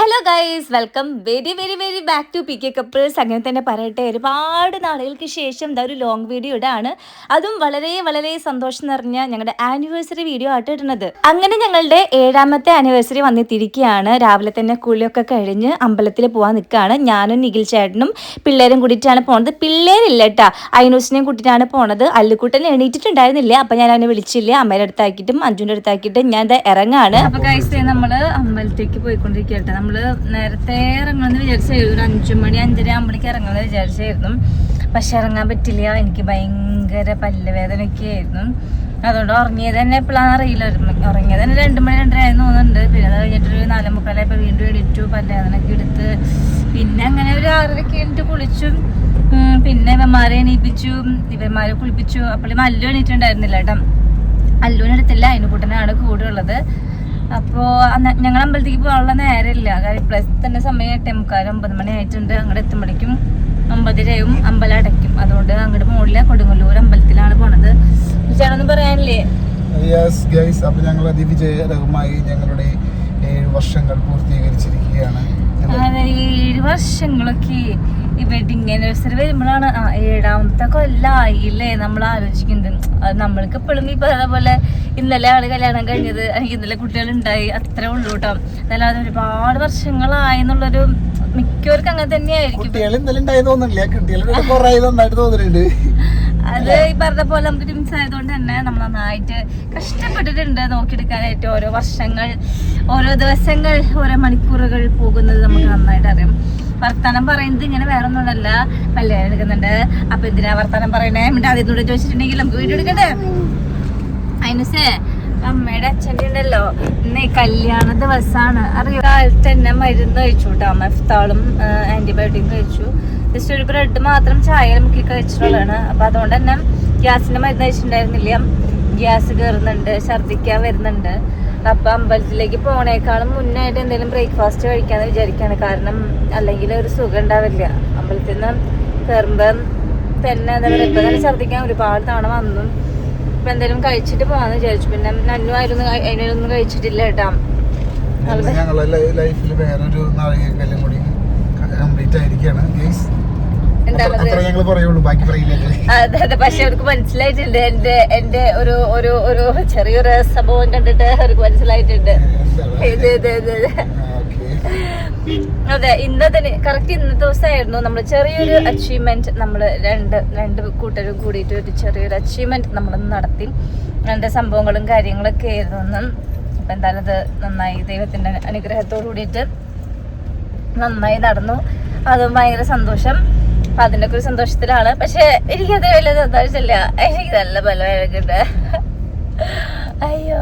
Hello guys, welcome very very very back to PK couples. അങ്ങനെ തന്നെ പറയട്ടെ, ഒരുപാട് നാളുകൾക്ക് ശേഷം ഒരു ലോങ് വീഡിയോ ഇടാണ്. അതും വളരെ വളരെ സന്തോഷം നിറഞ്ഞ ഞങ്ങളുടെ ആനിവേഴ്സറി വീഡിയോ ആയിട്ട് ഇടുന്നത്. അങ്ങനെ ഞങ്ങളുടെ 7ാമത്തെ ആനിവേഴ്സറി വന്നെത്തിയിരിക്കുകയാണ്. രാവിലെ തന്നെ കുളിയൊക്കെ കഴിഞ്ഞ് അമ്പലത്തിൽ പോകാൻ നിൽക്കുകയാണ്. ഞാനും നിഖിൽ ചേട്ടനും പിള്ളേരും കൂടിയിട്ടാണ് പോണത്. പിള്ളേരില്ല കേട്ടാ, ഐനൂസിനെയും കൂട്ടിയിട്ടാണ് പോണത്. അല്ലുക്കുട്ടൻ എണീറ്റിട്ടുണ്ടായിരുന്നില്ല, അപ്പം ഞാൻ അവനെ വിളിച്ചില്ല. അമ്മയുടെ അടുത്താക്കിയിട്ടും അഞ്ജുൻ്റെ അടുത്താക്കിയിട്ടും ഞാൻ ഇറങ്ങാണ്. അപ്പോൾ ഗൈസ്, നമ്മൾ അമ്പലത്തേക്ക് പോയിക്കൊണ്ടിരിക്കട്ടെ. നമ്മള് നേരത്തെ ഇറങ്ങണമെന്ന് വിചാരിച്ചായിരുന്നു, ഒരു 5 മണി 5:30 ആകുമ്പോഴേക്ക് ഇറങ്ങണമെന്ന് വിചാരിച്ചായിരുന്നു. പക്ഷെ ഇറങ്ങാൻ പറ്റില്ല, എനിക്ക് ഭയങ്കര പല്ലുവേദനയൊക്കെ ആയിരുന്നു. അതുകൊണ്ട് ഉറങ്ങിയത് തന്നെ എപ്പോഴാണെന്ന് അറിയില്ലായിരുന്നു. ഉറങ്ങിയത് തന്നെ 2 മണി 2:30 ആയെന്ന് തോന്നുന്നുണ്ട്. പിന്നെ അത് കഴിഞ്ഞിട്ടൊരു 4:45 വീണ്ടും എണീറ്റു, പല്ലുവേദനയൊക്കെ എടുത്ത്. പിന്നെ അങ്ങനെ ഒരു 6:30 എണീറ്റ് കുളിച്ചു. പിന്നെ ഇവന്മാരെ എണീപ്പിച്ചു, ഇവന്മാരെ കുളിപ്പിച്ചു. അപ്പോൾ അല്ലു എണീറ്റുണ്ടായിരുന്നില്ല കേട്ടോ. അല്ലുവിനെ എടുത്തില്ല, അതിനുകൂട്ടനാണ് കൂടെ ഉള്ളത്. അപ്പോൾ ഞങ്ങൾ അമ്പലത്തേക്ക് പോകാനുള്ള നേരമില്ല. കാര്യം പ്ലസ് തന്നെ സമയം 8:45 9 മണി ആയിട്ടുണ്ട്. അങ്ങോട്ട് എത്തുമ്പോഴേക്കും 9:30 അമ്പലം അടയ്ക്കും. അതുകൊണ്ട് അങ്ങോട്ട് മുകളിലെ കൊടുങ്ങല്ലൂർ അമ്പലത്തിലാണ് പോണത്. ചേട്ടനൊന്നും പറയാനില്ലേ? അപ്പോൾ ഞങ്ങൾ അതിവിജയകരമായി ഞങ്ങളുടെ 7 വർഷങ്ങൾ പൂർത്തീകരിച്ചിരിക്കുകയാണ്. 7 വർഷങ്ങളൊക്കെ ഈ വെഡിങ് ആനിവേഴ്സറി വരുമ്പോഴാണ് 7ാമത്തെ കൊല്ലായില്ലേ നമ്മൾ ആലോചിക്കുന്നത്. അത് നമ്മൾക്ക് എപ്പോഴും ഈ പറയുന്ന പോലെ ഇന്നലെ ആള് കല്യാണം കഴിഞ്ഞത്, എനിക്ക് ഇന്നലെ കുട്ടികളുണ്ടായി, അത്രേ ഉള്ളൂ കേട്ടോ. അതല്ലാതെ ഒരുപാട് വർഷങ്ങളായി എന്നുള്ളൊരു മിക്കവർക്കും അങ്ങനെ തന്നെയായിരിക്കും. അത് ഈ പറഞ്ഞ പോലെ നമുക്ക് ട്വിൻസ് ആയതുകൊണ്ട് തന്നെ നമ്മൾ നന്നായിട്ട് കഷ്ടപ്പെട്ടിട്ടുണ്ട് നോക്കിയെടുക്കാനായിട്ട്. ഓരോ വർഷങ്ങൾ, ഓരോ ദിവസങ്ങൾ, ഓരോ മണിക്കൂറുകൾ പോകുന്നത് നമുക്ക് നന്നായിട്ട് അറിയാം. വർത്താനം പറയുന്നത് ഇങ്ങനെ വേറെ ഒന്നുമല്ല, പല്ലേന എടുക്കുന്നുണ്ട്. അപ്പൊ എന്തിനാ വർത്താനം പറയണേ? ആദ്യം കൂടെ ചോദിച്ചിട്ടുണ്ടെങ്കിൽ നമുക്ക് വീഡിയോ എടുക്കണ്ടേ? അതിനുസേ അമ്മയുടെ അച്ഛൻ്റെ ഉണ്ടല്ലോ, ഇന്ന് കല്യാണ ദിവസമാണ്. അറിയോ, കാലത്ത് തന്നെ മരുന്ന് കഴിച്ചു കേട്ടോ. മെഫ്താളും ആന്റിബയോട്ടിക്കും കഴിച്ചു. ജസ്റ്റ് ഒരു ബ്രെഡ് മാത്രം ചായ മുക്കി കഴിച്ചിട്ടുള്ളതാണ്. അപ്പൊ അതുകൊണ്ട് തന്നെ ഗ്യാസിന്റെ മരുന്ന് കഴിച്ചിട്ടുണ്ടായിരുന്നില്ല. ഗ്യാസ് കയറുന്നുണ്ട്, ഛർദിക്കാൻ വരുന്നുണ്ട്. അപ്പൊ അമ്പലത്തിലേക്ക് പോണേക്കാളും മുന്നായിട്ട് എന്തെങ്കിലും ബ്രേക്ക്ഫാസ്റ്റ് കഴിക്കാന്ന് വിചാരിക്കാണ്. കാരണം അല്ലെങ്കിൽ ഒരു സുഖം ഉണ്ടാവില്ല. അമ്പലത്തിൽ നിന്ന് കയറുമ്പം തന്നെ എന്താ പറയുക, ഇപ്പൊ തന്നെ ഛർദിക്കാൻ ഒരുപാട് തവണ വന്നു. ഇപ്പൊ എന്തെങ്കിലും കഴിച്ചിട്ട് പോവാന്ന് വിചാരിച്ചു. പിന്നെ നന്നു ആയിരുന്നു അതിനൊന്നും കഴിച്ചിട്ടില്ല കേട്ടാ. ലൈഫിൽ വേറൊരു നാഴികക്കല്ലും കൂടി കംപ്ലീറ്റ് ആയിരിക്കുകയാണ്. അതെ, പക്ഷെ അവർക്ക് മനസ്സിലായിട്ടുണ്ട്. എന്റെ ഒരു ചെറിയൊരു സംഭവം കണ്ടിട്ട് അവർക്ക് മനസ്സിലായിട്ടുണ്ട്. അതെ, ഇന്നത്തെ കറക്റ്റ് ഇന്നത്തെ ദിവസമായിരുന്നു നമ്മൾ ചെറിയൊരു അച്ചീവ്മെന്റ്. നമ്മൾ രണ്ട് കൂട്ടരും കൂടിയിട്ട് ഒരു ചെറിയൊരു അച്ചീവ്മെന്റ് നമ്മൾ നടത്തി. 2 സംഭവങ്ങളും കാര്യങ്ങളൊക്കെ ആയിരുന്നു. അപ്പൊ എന്തായാലും അത് നന്നായി, ദൈവത്തിന്റെ അനുഗ്രഹത്തോടു കൂടിയിട്ട് നന്നായി നടന്നു. അതും ഭയങ്കര സന്തോഷം. അപ്പൊ അതിന്റെ ഒക്കെ ഒരു സന്തോഷത്തിലാണ്. പക്ഷെ എനിക്കത് വലിയ സന്തോഷമില്ല. എനിക്ക് നല്ല ബലമായിട്ടുണ്ട്. അയ്യോ,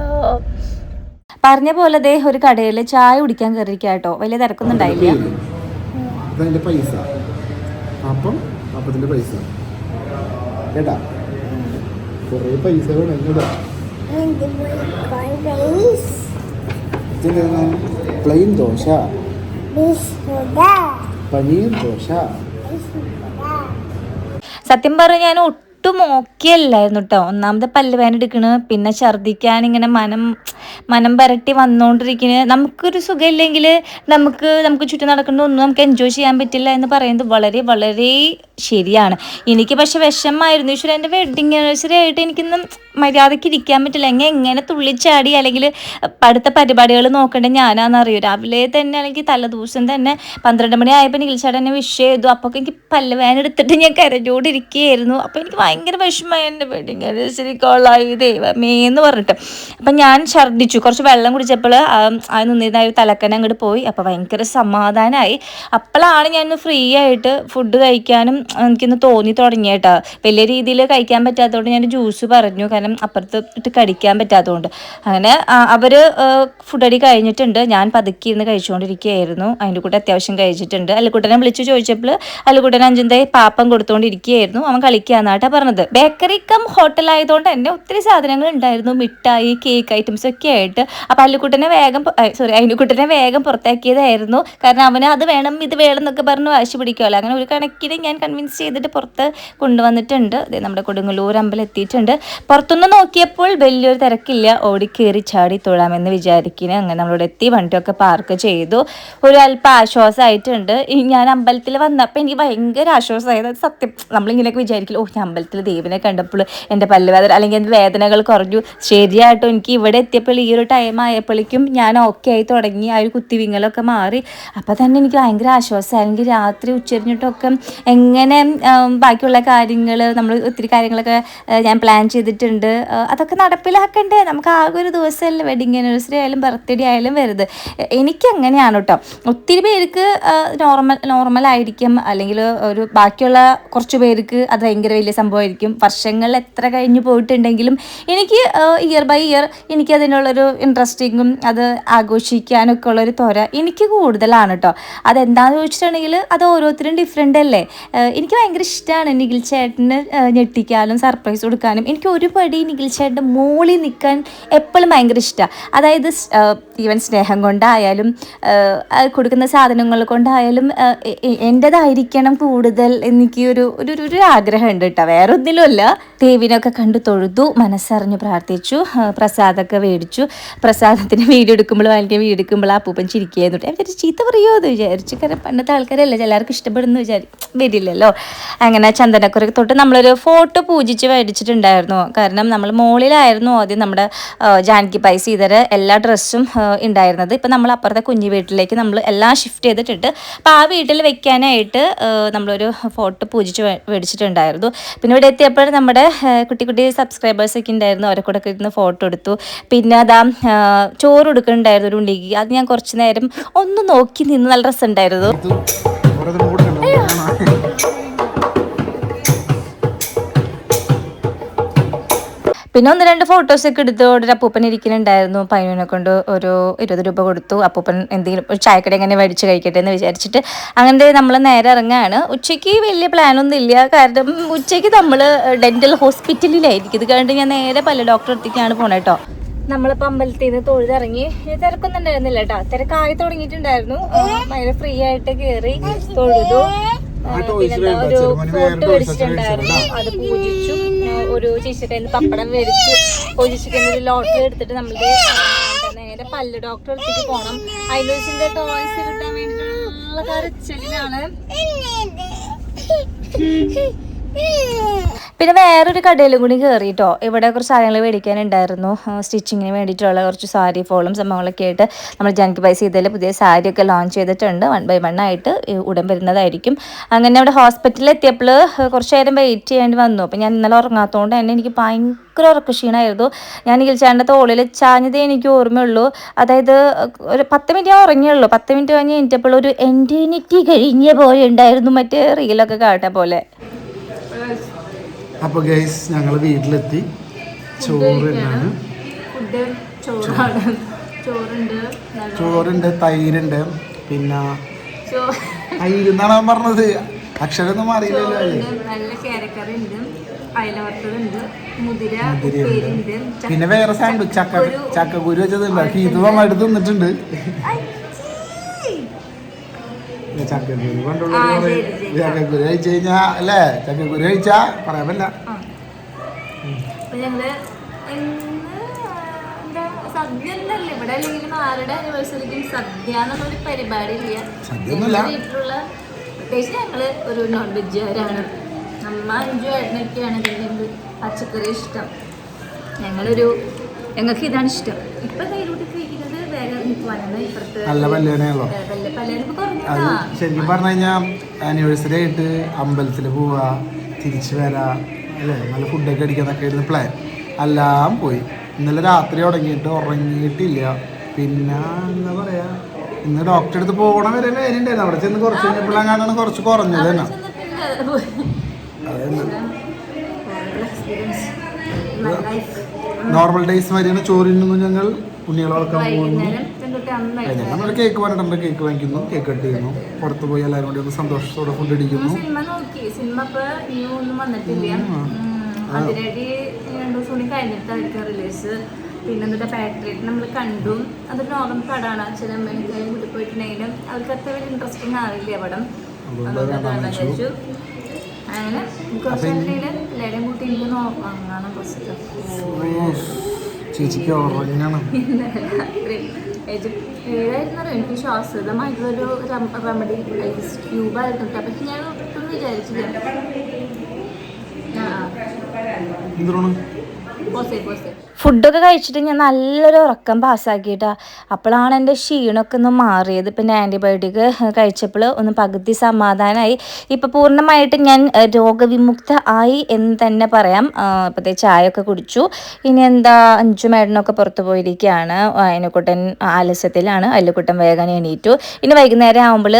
പറഞ്ഞ പോലെ ഒരു കടയിൽ ചായ കുടിക്കാൻ കയറിയിരിക്കുക കേട്ടോ. വലിയ തിരക്കൊന്നുണ്ടായില്ല. പൈസ അപ്പം അപ്പത്തിന്റെ പൈസ കേട്ടാ, കൊറേ പൈസ പ്ലെയിൻ ദോശ, പനീർ ദോശ. സത്യം പറഞ്ഞ ഞാൻ ഒട്ടും ഓക്കെയല്ലായിരുന്നു കേട്ടോ. ഒന്നാമത് പല്ലുവേദന എടുക്കണ്, പിന്നെ ഛർദ്ദിക്കാൻ ഇങ്ങനെ മനം പരട്ടി വന്നുകൊണ്ടിരിക്കുന്നത്. നമുക്കൊരു സുഖമില്ലെങ്കിൽ നമുക്ക് ചുറ്റും നടക്കുന്നതൊന്നും നമുക്ക് എൻജോയ് ചെയ്യാൻ പറ്റില്ല എന്ന് പറയുന്നത് വളരെ വളരെ ശരിയാണ്. എനിക്ക് പക്ഷെ വിഷമമായിരുന്നു. ഈശ്വര, എൻ്റെ വെഡിങ് ആനിവേഴ്സറി ആയിട്ട് എനിക്കൊന്നും മര്യാദയ്ക്ക് ഇരിക്കാൻ പറ്റില്ല. എങ്ങനെ തുള്ളിച്ചാടി അല്ലെങ്കിൽ അടുത്ത പരിപാടികൾ നോക്കേണ്ടത് ഞാനാണെന്നറിയോ. രാവിലെ തന്നെ അല്ലെങ്കിൽ തലേദിവസം തന്നെ 12 മണി ആയപ്പോൾ നിഖിൽച്ചാടൻ എന്നെ വിഷ് ചെയ്തു. അപ്പോൾ എനിക്ക് പല്ലുവേദന എടുത്തിട്ട് ഞാൻ കരഞ്ഞോണ്ടിരിക്കുകയായിരുന്നു. അപ്പോൾ എനിക്ക് ഭയങ്കര വിഷമമായി. എൻ്റെ വെഡിങ് ആനിവേഴ്സറി കോളായി ദൈവമേ എന്ന് പറഞ്ഞിട്ട്. അപ്പം ഞാൻ ഛർദ്ദിച്ചു. കുറച്ച് വെള്ളം കുടിച്ചപ്പോൾ അത് നിന്നിരുന്ന ഒരു തലക്കന അങ്ങോട്ട് പോയി. അപ്പോൾ ഭയങ്കര സമാധാനമായി. അപ്പോഴാണ് ഞാൻ ഫ്രീ ആയിട്ട് ഫുഡ് കഴിക്കാനും എനിക്കൊന്ന് തോന്നി തുടങ്ങിയേട്ടാ. വലിയ രീതിയിൽ കഴിക്കാൻ പറ്റാത്തതുകൊണ്ട് ഞാൻ ജ്യൂസ് പറഞ്ഞു, കാരണം അപ്പുറത്ത് ഇട്ട് കടിക്കാൻ പറ്റാത്തതുകൊണ്ട്. അങ്ങനെ അവർ ഫുഡ് അടി കഴിഞ്ഞിട്ടുണ്ട്. ഞാൻ പതുക്കി ഇരുന്ന് കഴിച്ചുകൊണ്ടിരിക്കുകയായിരുന്നു. അതിൻ്റെ കൂടെ അത്യാവശ്യം കഴിച്ചിട്ടുണ്ട്. അല്ലുക്കുട്ടനെ വിളിച്ചു ചോദിച്ചപ്പോൾ അല്ലുക്കുട്ടൻ അഞ്ചിൻ്റെ പാപ്പം കൊടുത്തുകൊണ്ടിരിക്കുകയായിരുന്നു. അവൻ കളിക്കാന്നാട്ടാ പറഞ്ഞത്. ബേക്കറി കം ഹോട്ടൽ ആയതുകൊണ്ട് തന്നെ ഒത്തിരി സാധനങ്ങൾ ഉണ്ടായിരുന്നു, മിഠായി, കേക്ക് ഐറ്റംസ് ഒക്കെ ആയിട്ട്. അപ്പം അല്ലുക്കുട്ടനെ വേഗം പുറത്താക്കിയതായിരുന്നു. കാരണം അവന് അത് വേണം ഇത് വേണം എന്നൊക്കെ പറഞ്ഞ് വാശി പിടിക്കുമല്ലോ. അങ്ങനെ ഒരു കണക്കിന് ഞാൻ കൺവിൻസ് ചെയ്തിട്ട് പുറത്ത് കൊണ്ടുവന്നിട്ടുണ്ട്. അതെ, നമ്മുടെ കൊടുങ്ങല്ലൂർ അമ്പലം എത്തിയിട്ടുണ്ട്. പുറത്തുനിന്ന് നോക്കിയപ്പോൾ വലിയൊരു തിരക്കില്ല, ഓടിക്കേറി ചാടി തൊഴാമെന്ന് വിചാരിക്കുന്നു. അങ്ങനെ നമ്മളിവിടെ എത്തി, വണ്ടിയൊക്കെ പാർക്ക് ചെയ്തു. ഒരു അല്പം ആശ്വാസമായിട്ടുണ്ട്. ഞാൻ അമ്പലത്തിൽ വന്നപ്പോൾ എനിക്ക് ഭയങ്കര ആശ്വാസമായത്. അത് സത്യം, നമ്മളിങ്ങനെയൊക്കെ വിചാരിക്കില്ല, ഞാൻ അമ്പലത്തിൽ ദേവിനെ കണ്ടപ്പോൾ എൻ്റെ പല്ലുവേദന അല്ലെങ്കിൽ എൻ്റെ വേദനകൾ കുറഞ്ഞു. ശരിയായിട്ടും എനിക്ക് ഇവിടെ എത്തിയപ്പോൾ ഈ ഒരു ടൈം ആയപ്പോഴേക്കും ഞാൻ ഓക്കെ ആയി തുടങ്ങി. ആ ഒരു കുത്തിവിങ്ങലൊക്കെ മാറി. അപ്പോൾ തന്നെ എനിക്ക് ഭയങ്കര ആശ്വാസമായി. അല്ലെങ്കിൽ രാത്രി ഉച്ചരിഞ്ഞിട്ടൊക്കെ എങ്ങനെ ബാക്കിയുള്ള കാര്യങ്ങൾ, നമ്മൾ ഒത്തിരി കാര്യങ്ങളൊക്കെ ഞാൻ പ്ലാൻ ചെയ്തിട്ടുണ്ട്, അതൊക്കെ നടപ്പിലാക്കണ്ടേ. നമുക്ക് ആകെ ഒരു ദിവസമല്ലേ വെഡിങ് ആനിവേഴ്സറി ആയാലും ബർത്ത്ഡേ ആയാലും വരുന്നത്. എനിക്കങ്ങനെയാണ് കേട്ടോ. ഒത്തിരി പേർക്ക് നോർമലായിരിക്കും, അല്ലെങ്കിൽ ഒരു ബാക്കിയുള്ള കുറച്ച് പേർക്ക് അത് ഭയങ്കര വലിയ സംഭവമായിരിക്കും. വർഷങ്ങൾ എത്ര കഴിഞ്ഞ് പോയിട്ടുണ്ടെങ്കിലും എനിക്ക് ഇയർ ബൈ ഇയർ എനിക്ക് അതിനുള്ളൊരു ഇൻട്രസ്റ്റിങ്ങും അത് ആഘോഷിക്കാനൊക്കെ ഉള്ളൊരു ത്വര എനിക്ക് കൂടുതലാണ് കേട്ടോ. അതെന്താണെന്ന് ചോദിച്ചിട്ടുണ്ടെങ്കിൽ അത് ഓരോരുത്തരും ഡിഫറെൻ്റ് അല്ലേ. എനിക്ക് ഭയങ്കര ഇഷ്ടമാണ് നിഖിൽ ചേട്ടന് ഞെട്ടിക്കാനും സർപ്രൈസ് കൊടുക്കാനും. എനിക്ക് ഒരു പടി നിഖിൽ ചേട്ടൻ്റെ മോളിൽ നിൽക്കാൻ എപ്പോഴും ഭയങ്കര ഇഷ്ടമാണ്. അതായത് ഈവൻ സ്നേഹം കൊണ്ടായാലും കൊടുക്കുന്ന സാധനങ്ങൾ കൊണ്ടായാലും എൻ്റെതായിരിക്കണം കൂടുതൽ. എനിക്ക് ഒരു ആഗ്രഹമുണ്ട് കേട്ടോ, വേറെ ഒന്നിലുമല്ല. ദേവിനൊക്കെ കണ്ടു തൊഴുതു, മനസ്സറിഞ്ഞ് പ്രാർത്ഥിച്ചു, പ്രസാദമൊക്കെ മേടിച്ചു. പ്രസാദത്തിന് വീഡിയോ എടുക്കുമ്പോൾ അല്ലെങ്കിൽ വീഡിയോ എടുക്കുമ്പോൾ അപ്പൂപ്പൻ ചിരിക്കുകയെന്നു. എന്നിട്ട് ചീത്ത പറയുമോ എന്ന് വിചാരിച്ചു. കാരണം പണ്ടത്തെ ആൾക്കാരല്ലേ, എല്ലാവർക്കും ഇഷ്ടപ്പെടുന്നു വരില്ലല്ലോ. അങ്ങനെ ചന്ദനക്കുറി തൊട്ട് നമ്മളൊരു ഫോട്ടോ പൂജിച്ച് മേടിച്ചിട്ടുണ്ടായിരുന്നു. കാരണം നമ്മൾ മുകളിലായിരുന്നു ആദ്യം നമ്മുടെ ജാനകി പൈസ ഇതര എല്ലാ ഡ്രസ്സും ഉണ്ടായിരുന്നത്. ഇപ്പം നമ്മൾ അപ്പുറത്തെ കുഞ്ഞു വീട്ടിലേക്ക് നമ്മൾ എല്ലാം ഷിഫ്റ്റ് ചെയ്തിട്ടുണ്ട്. അപ്പോൾ ആ വീട്ടിൽ വെക്കാനായിട്ട് നമ്മളൊരു ഫോട്ടോ പൂജിച്ച് മേടിച്ചിട്ടുണ്ടായിരുന്നു. പിന്നെ ഇവിടെ എത്തിയപ്പോൾ നമ്മുടെ കുട്ടി സബ്സ്ക്രൈബേഴ്സൊക്കെ ഉണ്ടായിരുന്നു. അവരെ കൂടെ ഇരുന്ന് ഫോട്ടോ എടുത്തു. പിന്നെ അതാ ചോറ് കൊടുക്കുന്നുണ്ടായിരുന്നു ഒരു ഉണ്ടിക്ക്. അത് ഞാൻ കുറച്ച് നേരം ഒന്ന് നോക്കി നിന്ന്, നല്ല രസമുണ്ടായിരുന്നു. പിന്നെ 1-2 ഫോട്ടോസൊക്കെ എടുത്ത് ഒരു അപ്പൂപ്പൻ ഇരിക്കുന്നുണ്ടായിരുന്നു. പയ്യനെ കൊണ്ട് ഒരു 20 രൂപ കൊടുത്തു. അപ്പൂപ്പൻ എന്തെങ്കിലും ഒരു ചായക്കട എങ്ങനെ മേടിച്ച് കഴിക്കട്ടെ എന്ന് വിചാരിച്ചിട്ട് അങ്ങനെ നമ്മൾ നേരെ ഇറങ്ങുകയാണ്. ഉച്ചയ്ക്ക് വലിയ പ്ലാനൊന്നും ഇല്ല, കാരണം ഉച്ചയ്ക്ക് നമ്മൾ ഡെൻ്റൽ ഹോസ്പിറ്റലിലായിരിക്കും. ഇത് കഴിഞ്ഞിട്ട് ഞാൻ നേരെ പല്ല് ഡോക്ടറെ അടുത്തേക്കാണ് പോണേ കേട്ടോ. നമ്മളിപ്പോൾ അമ്പലത്തിൽ നിന്ന് തൊഴുതിറങ്ങി. തിരക്കൊന്നും ഉണ്ടായിരുന്നില്ല കേട്ടോ, തിരക്കായി തുടങ്ങിയിട്ടുണ്ടായിരുന്നു. ഭയങ്കര ഫ്രീ ആയിട്ട് കയറി തൊഴുതു. പിന്നെന്താ ഒരു ഫോട്ടോ മേടിച്ചിട്ടുണ്ടായിരുന്നു, അത് പൂജിച്ചു. ഒരു ചേച്ചിയുടെ പപ്പടം മേടിച്ചു പൂജിച്ചിട്ട് ഒരു ലോട്ടറി എടുത്തിട്ട് നമ്മളുടെ നേരെ പല്ല് ഡോക്ടറെ അടുത്തേക്ക് പോകണം. ഐലോസിന്റെ ടോയ്സ് കിട്ടാൻ വേണ്ടിയിട്ടുള്ള കരച്ചിലാണ്. പിന്നെ വേറൊരു കടയിലും കൂടി കയറിയിട്ടോ. ഇവിടെ കുറച്ച് സാധനങ്ങൾ മേടിക്കാനുണ്ടായിരുന്നു. സ്റ്റിച്ചിങ്ങിന് വേണ്ടിയിട്ടുള്ള കുറച്ച് സാരി ഫോളും സംഭവങ്ങളൊക്കെ ആയിട്ട് നമ്മൾ ജാനകി പൈസ ചെയ്തതിൽ പുതിയ സാരിയൊക്കെ ലോഞ്ച് ചെയ്തിട്ടുണ്ട്. 1 by 1 ആയിട്ട് ഉടൻ വരുന്നതായിരിക്കും. അങ്ങനെ അവിടെ ഹോസ്പിറ്റലിൽ എത്തിയപ്പോൾ കുറച്ച് നേരം വെയിറ്റ് ചെയ്യേണ്ടി വന്നു. അപ്പോൾ ഞാൻ ഇന്നലെ ഉറങ്ങാത്തതുകൊണ്ട് തന്നെ എനിക്ക് ഭയങ്കര ഉറക്കക്ഷീണമായിരുന്നു. ഞാൻ നിഖിൽചാൻ്റെ തോളിൽ ചാഞ്ഞതേ എനിക്ക് ഓർമ്മയുള്ളൂ. അതായത് ഒരു 10 മിനിറ്റ് ഉറങ്ങിയുള്ളൂ. 10 മിനിറ്റ് കഴിഞ്ഞ് കഴിഞ്ഞപ്പോൾ ഒരു എൻറ്റേനിറ്റി കഴിഞ്ഞ പോലെ ഉണ്ടായിരുന്നു, മറ്റേ റീലൊക്കെ കാട്ട പോലെ. അപ്പോൾ ഗൈസ് ഞങ്ങൾ വീട്ടിലെത്തി. ചോറുണ്ട്, തൈരുണ്ട്. പിന്നെ തൈര് എന്നാണ് പറഞ്ഞത്, അക്ഷരമൊന്നും അറിയില്ലല്ലോ. നല്ല കേരക്കറി ഉണ്ട്, അയലവറുത്തതുണ്ട്, മുതിര, പിന്നെ വേറെ സാധനം ചക്കക്കുരു വെച്ചതുണ്ട്. ഇത് നന്നായിട്ട് തിന്നിട്ടുണ്ട്. ചക്കക്കുരു കൊണ്ടുള്ള ചക്കക്കുരു കഴിച്ചു കഴിഞ്ഞാ അല്ലേ, ചക്കക്കുരു കഴിച്ചാ പറയാൻ പറ്റില്ല. സദ്യ ഒന്നല്ലേ ഇവിടെ, അല്ലെങ്കിൽ ആരുടെ ആനിവേഴ്സറിക്കും സദ്യ എന്നുള്ളൊരു പരിപാടി ഇല്ല. വീട്ടിലുള്ള പ്രത്യേകിച്ച് ഞങ്ങള് ഒരു നോൺ വെജുകാരാണ്. അമ്മ 5 ഏട്ടനൊക്കെയാണ് ഇതിൻ്റെ പച്ചക്കറി ഇഷ്ടം. ഞങ്ങൾക്ക് ഇതാണ് ഇഷ്ടം. ഇപ്പൊ കയ്യിലൂട്ടി കഴിക്കുന്നത് വേഗം നിൽക്കുവാനാണ്. ഇപ്പുറത്ത് നല്ല പല്ലേനല്ലോ. അത് ശരിക്കും പറഞ്ഞു കഴിഞ്ഞാൽ ആനിവേഴ്സറി ആയിട്ട് അമ്പലത്തിൽ പോവാ, തിരിച്ചു വരാ അല്ലേ, നല്ല ഫുഡൊക്കെ അടിക്കാന്നൊക്കെ ആയിരുന്നു പ്ലാൻ. എല്ലാം പോയി. ഇന്നലെ രാത്രി തുടങ്ങിയിട്ട് ഉറങ്ങിയിട്ടില്ല. പിന്നെ എന്താ പറയാ, ഇന്ന് ഡോക്ടറെ അടുത്ത് പോകണ വരെ വേദനയുണ്ടായിരുന്നു. അവിടെ ചെന്ന് കുറച്ച് കഴിഞ്ഞപ്പോഴാണ് കുറച്ച് കുറഞ്ഞത് തന്നെ. നോർമൽ ഡേയ്സ് വരെയാണ്. ചോറിനൊന്നും ഞങ്ങൾ ഉണ്ണികളൊക്കെ പോകുന്നു. നമ്മൾ കേക്ക് പറഞ്ഞിട്ടുണ്ട്, കേക്ക് വാങ്ങിക്കുന്നു, കേക്ക് കട്ട് ചെയ്യുന്നു, പുറത്ത് പോയി എല്ലാവരും കൂടി ഒന്ന് സന്തോഷത്തോടെ ഫുഡ് അടിക്കുന്നു. പിന്നെ ഫാക്ടറി നമ്മൾ കണ്ടു. അതൊരു നോർമൽ പടമാണ്. അച്ഛനും അമ്മയും കൂട്ടി പോയിട്ടുണ്ടെങ്കിലും അവർക്ക് അത്ര വലിയ ഇൻട്രസ്റ്റിംഗ് ആവില്ല പടം. അങ്ങനെ എല്ലാവരെയും കൂട്ടി എനിക്ക് നോക്കാണ് ചേച്ചിക്ക് ഉറങ്ങണം. ഏതായിരുന്നു എനിക്ക് ശ്വാസതമായിട്ടുള്ളൊരു റെമഡി ഐസ് ക്യൂബായിരുന്നു. പക്ഷെ ഞാൻ ഒട്ടും വിചാരിച്ചില്ല. ഫുഡൊക്കെ കഴിച്ചിട്ട് ഞാൻ നല്ലൊരു ഉറക്കം പാസ്സാക്കിയിട്ടാ. അപ്പോഴാണ് എൻ്റെ ക്ഷീണമൊക്കെ ഒന്ന് മാറിയത്. പിന്നെ ആൻറ്റിബയോട്ടിക് കഴിച്ചപ്പോൾ ഒന്ന് പകുതി സമാധാനമായി. ഇപ്പം പൂർണ്ണമായിട്ട് ഞാൻ രോഗവിമുക്ത ആയി എന്ന് തന്നെ പറയാം. ഇപ്പോഴത്തെ ചായയൊക്കെ കുടിച്ചു. ഇനി എന്താ അഞ്ചു മേടനൊക്കെ പുറത്ത് പോയിരിക്കുകയാണ്. അയനക്കുട്ടൻ ആലസ്യത്തിലാണ്. അല്ലുക്കുട്ടൻ വേഗം എണീറ്റു. ഇനി വൈകുന്നേരം ആകുമ്പോൾ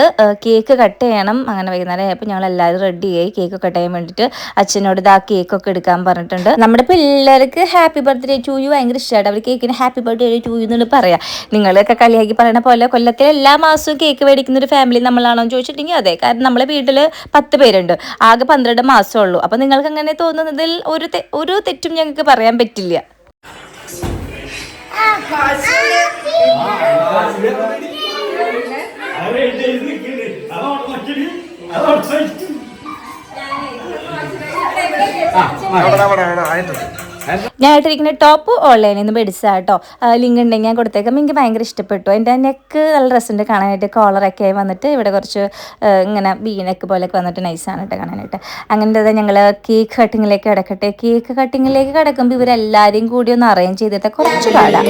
കേക്ക് കട്ട് ചെയ്യണം. അങ്ങനെ വൈകുന്നേരം ആയപ്പോൾ ഞങ്ങൾ എല്ലാവരും റെഡിയായി കേക്ക് കട്ട് ചെയ്യാൻ വേണ്ടിയിട്ട്. അച്ഛനോട് ഇതാ കേക്കൊക്കെ എടുക്കാൻ പറഞ്ഞിട്ടുണ്ട്. നമ്മുടെ പിള്ളേർക്ക് ഹാപ്പി ബർത്ത്ഡേ ടു യു ഭയങ്കര ഇഷ്ടമാണ്. അവർ കേക്കിന് ഹാപ്പി ബർത്ത്ഡേ ടു യു എന്ന് പറയാം. നിങ്ങളൊക്കെ കളിയാക്കി പറയുന്ന പോലെ കൊല്ലത്തിൽ എല്ലാ മാസവും കേക്ക് മേടിക്കുന്ന ഒരു ഫാമിലി നമ്മളാണോ എന്ന് ചോദിച്ചിട്ടുണ്ടെങ്കിൽ അതെ. കാരണം നമ്മളെ വീട്ടിൽ 10 പേരുണ്ട്, ആകെ 12 മാസമേ ഉള്ളൂ. അപ്പം നിങ്ങൾക്ക് അങ്ങനെ തോന്നുന്നതിൽ ഒരു തെറ്റും ഞങ്ങൾക്ക് പറയാൻ പറ്റില്ല. ഞാൻ ഇട്ടിരിക്കുന്ന ടോപ്പ് ഓൺലൈനിൽ നിന്ന് മേടിച്ചാൽ കേട്ടോ. ലിങ്ക് ഉണ്ടെങ്കിൽ ഞാൻ കൊടുത്തേക്കാം. എനിക്ക് ഭയങ്കര ഇഷ്ടപ്പെട്ടു. എൻ്റെ നെക്ക് നല്ല രസമുണ്ട് കാണാനായിട്ട്. കോളറൊക്കെ ആയി വന്നിട്ട് ഇവിടെ കുറച്ച് ഇങ്ങനെ ബീനെക്ക് പോലെയൊക്കെ വന്നിട്ട് നൈസാണ് കേട്ടോ കാണാനായിട്ട്. അങ്ങനത്തെ ഞങ്ങൾ കേക്ക് കട്ടിങ്ങിലേക്ക് കിടക്കട്ടെ. കേക്ക് കട്ടിങ്ങിലേക്ക് കിടക്കുമ്പോൾ ഇവരെല്ലാവരെയും കൂടി ഒന്ന് അറേഞ്ച് ചെയ്തിട്ട് കുറച്ച് പാടാം.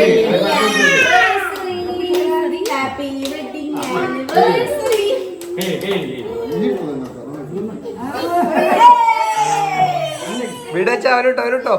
വിടച്ച അവനോട്ടോ അവനോട്ടോ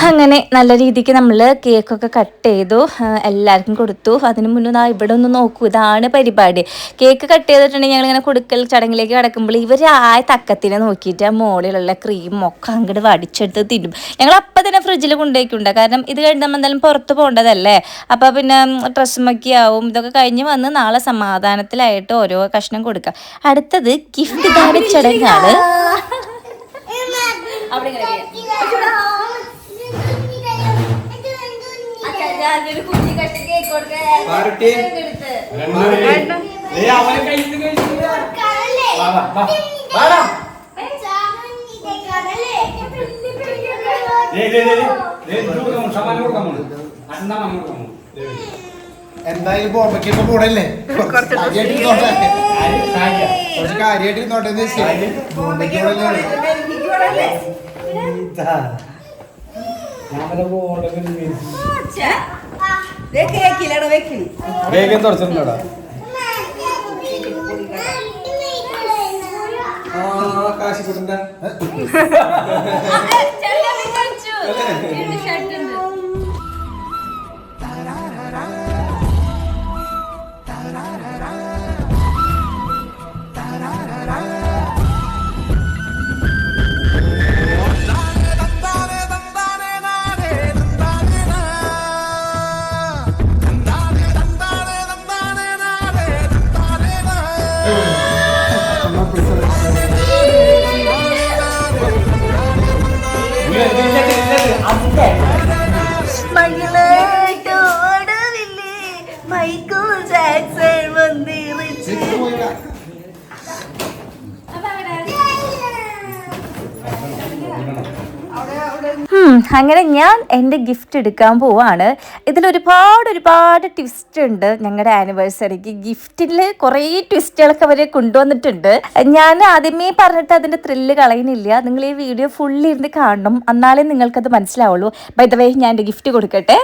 അങ്ങനെ നല്ല രീതിക്ക് നമ്മൾ കേക്കൊക്കെ കട്ട് ചെയ്തു, എല്ലാവർക്കും കൊടുത്തു. അതിന് മുന്നേ ഇവിടെ ഒന്ന് നോക്കൂ, ഇതാണ് പരിപാടി. കേക്ക് കട്ട് ചെയ്തിട്ടുണ്ടെങ്കിൽ ഞങ്ങളിങ്ങനെ കൊടുക്കൽ ചടങ്ങിലേക്ക് കിടക്കുമ്പോൾ ഇവർ ആ തക്കത്തിനെ നോക്കിയിട്ട് ആ മുകളിലുള്ള ക്രീമൊക്കെ അങ്ങോട്ട് വടിച്ചെടുത്ത് തിന്നും. ഞങ്ങൾ അപ്പം തന്നെ ഫ്രിഡ്ജിൽ കൊണ്ടുപോയിട്ടുണ്ട്. കാരണം ഇത് കഴിഞ്ഞ് നമ്മൾ എന്തായാലും പുറത്ത് പോകേണ്ടതല്ലേ. അപ്പോൾ പിന്നെ ഡ്രസ്സുമൊക്കെ ആവും. ഇതൊക്കെ കഴിഞ്ഞ് വന്ന് നാളെ സമാധാനത്തിലായിട്ട് ഓരോ കഷ്ണം കൊടുക്കാം. അടുത്തത് ഗിഫ്റ്റ് ദാന ചടങ്ങാണ്. എന്തായാലും ബോംബയ്ക്കൊക്കെ കൂടല്ലേ, കുറച്ച് കാര്യമായിട്ട് നോട്ടെന്ന് വെച്ചാൽ ബോംബയ്ക്ക് കൂടല്ലേ. വേഗം തുറച്ചിട്ടുണ്ടോടാ? കാശിക്കുട്ടൻ്റെ മൈക്കിൾ ജാക്സൺ വന്നിരിച്ച്. അങ്ങനെ ഞാൻ എൻ്റെ ഗിഫ്റ്റ് എടുക്കാൻ പോവാണ്. ഇതിലൊരുപാട് ട്വിസ്റ്റ് ഉണ്ട്. ഞങ്ങളുടെ ആനിവേഴ്സറിക്ക് ഗിഫ്റ്റിൽ കുറേ ട്വിസ്റ്റുകളൊക്കെ അവർ കൊണ്ടുവന്നിട്ടുണ്ട്. ഞാൻ ആദ്യമേ പറഞ്ഞിട്ട് അതിൻ്റെ ത്രില്ല് കളയുന്നില്ല. നിങ്ങൾ ഈ വീഡിയോ ഫുള്ളി ഇരുന്ന് കാണണം, എന്നാലേ നിങ്ങൾക്കത് മനസ്സിലാവുള്ളൂ. ബൈ ദ വേ ഞാൻ എൻ്റെ ഗിഫ്റ്റ് കൊടുക്കട്ടെ.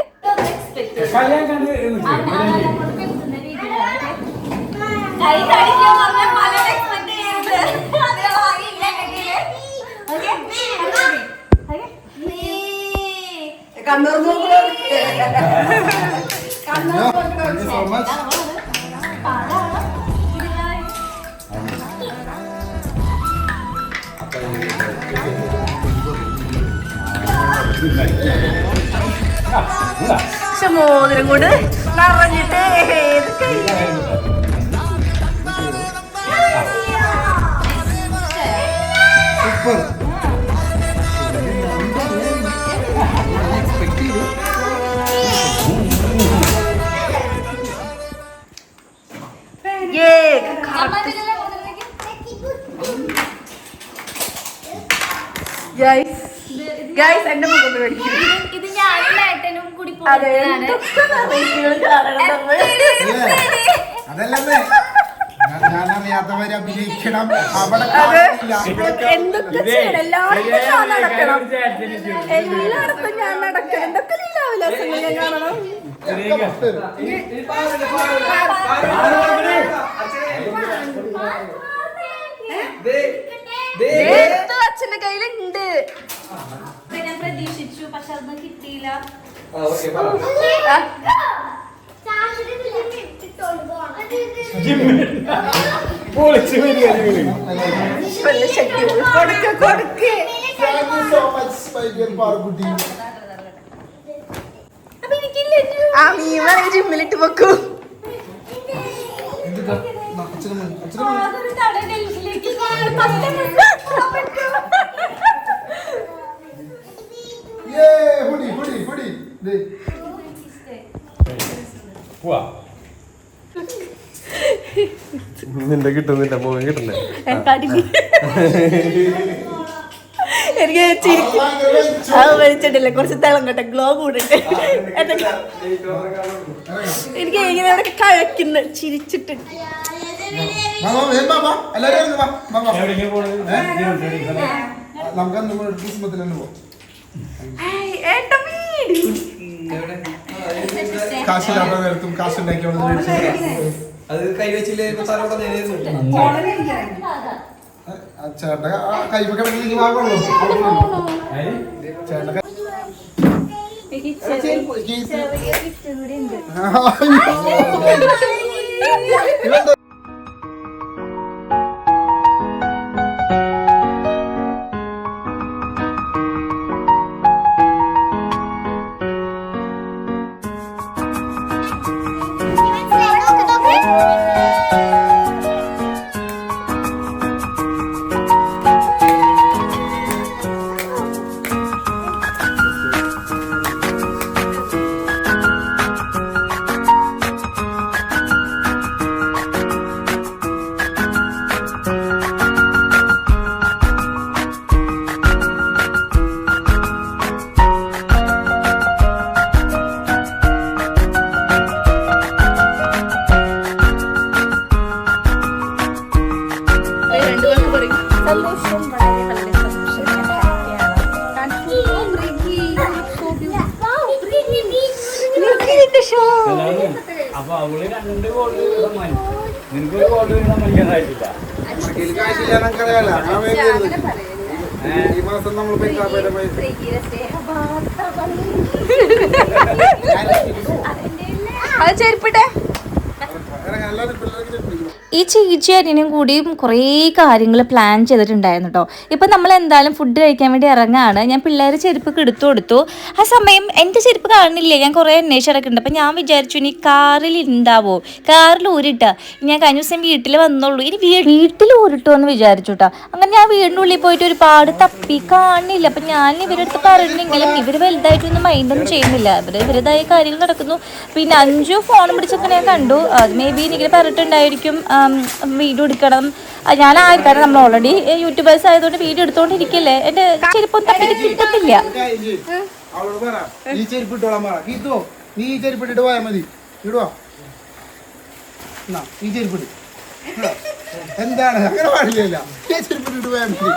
പക്ഷെ മോതിരം കൊണ്ട് നിറഞ്ഞിട്ട് ഏത് സൂപ്പർ. ഗൈസ് എന്റെ മുഖത്ത് മേടിക്കും. ഇത് ഞാനും ഏട്ടനും കൂടി പോയതാണ്. അതല്ലേ ഞാനറിയാത്തവരെ അഭിനയിക്കണം. അവിടെ എന്തൊക്കെ ചെയ്യണം, എല്ലായിടത്തും ഞാൻ നടക്കണം, എല്ലായിടത്തും ഞാൻ നടക്കണം. എന്തൊക്കെ ലീലാവിലാസങ്ങൾ ഞാൻ കാണണം. അച്ഛന്റെ കയ്യിലുണ്ട്. ഞാൻ പ്രതീക്ഷിച്ചു, പക്ഷെ അതൊന്നും കിട്ടിയില്ല. ജിമ്മിലിട്ട് വെക്കൂ. നിന്റെ കിട്ടുന്നില്ല, മോൻ കിട്ടുന്നേ. എനിക്ക് വലിച്ചിട്ടില്ല, കുറച്ച് തിളം കേട്ടെ, ഗ്ലോ കൂടിട്ട് എനിക്ക് ഇങ്ങനെ അവിടെ കഴിക്കുന്ന ചിരിച്ചിട്ട്. കാശില്ലാത്ത നേരത്തും കാശുണ്ടാക്കി അത് കൈവച്ചില്ലേ ചേട്ട കൈപ്പൊക്കെ വാങ്ങുള്ളൂ. ചേട്ട അപ്പൊ അവള് 2 ഗോൾ നിനക്കൊരു ഗോൾ സമ്മതിക്കാനായിട്ടില്ല. ഈ മാസം നമ്മൾ അത് ചെരുപ്പിട്ടെ. ഈ ചേച്ചി അനിയനും കൂടി കുറേ കാര്യങ്ങൾ പ്ലാൻ ചെയ്തിട്ടുണ്ടായിരുന്നു കേട്ടോ. ഇപ്പം നമ്മൾ എന്തായാലും ഫുഡ് കഴിക്കാൻ വേണ്ടി ഇറങ്ങാണ്. ഞാൻ പിള്ളേരെ ചെരുപ്പൊക്കെ എടുത്തു കൊടുത്തു. ആ സമയം എൻ്റെ ചെരുപ്പ് കാണുന്നില്ലേ, ഞാൻ കുറേ അന്വേഷിച്ചിടക്കുന്നുണ്ട്. അപ്പം ഞാൻ വിചാരിച്ചു ഇനി കാറിൽ ഉണ്ടാവോ, കാറിൽ ഊരിട്ടാ. ഞാൻ കഴിഞ്ഞ ദിവസം വീട്ടിൽ വന്നുള്ളൂ, ഇനി വീട്ടിൽ ഊരിട്ടോ എന്ന് വിചാരിച്ചു കേട്ടോ. അങ്ങനെ ഞാൻ വീടിൻ്റെ ഉള്ളിൽ പോയിട്ട് ഒരുപാട് തപ്പി കാണില്ല. അപ്പം ഞാൻ ഇവരടുത്ത് പറഞ്ഞെങ്കിലും ഇവർ വലുതായിട്ടൊന്നും മൈൻഡൊന്നും ചെയ്യുന്നില്ല. ഇവരുടേതായ കാര്യങ്ങൾ നടക്കുന്നു. പിന്നെ 5 ഫോൺ പിടിച്ചൊക്കെ ഞാൻ കണ്ടു. അത് മേ ബി എനിക്ക് പറഞ്ഞിട്ടുണ്ടായിരിക്കും വീഡിയോ എടുക്കണം. ഞാൻ കാരണം നമ്മൾ ഓൾറെഡി യൂട്യൂബേഴ്സ് ആയതുകൊണ്ട് വീഡിയോ എടുത്തോണ്ടിരിക്കല്ലേ. എന്റെ ചെരുപ്പൊന്നും തപ്പി കിട്ടത്തില്ല. ഈ ചെരുപ്പിട്ടോളാൻ പറ. നീ ഈ ചെരുപ്പിട്ടിട്ട് പോയാൽ മതി. ഇടുവാ, ഈ ചെരുപ്പിട്ട്. എന്താണ് അങ്ങനെ പാടില്ല. ഈ ചെരുപ്പിട്ടിട്ട് പോയാൽ മതി.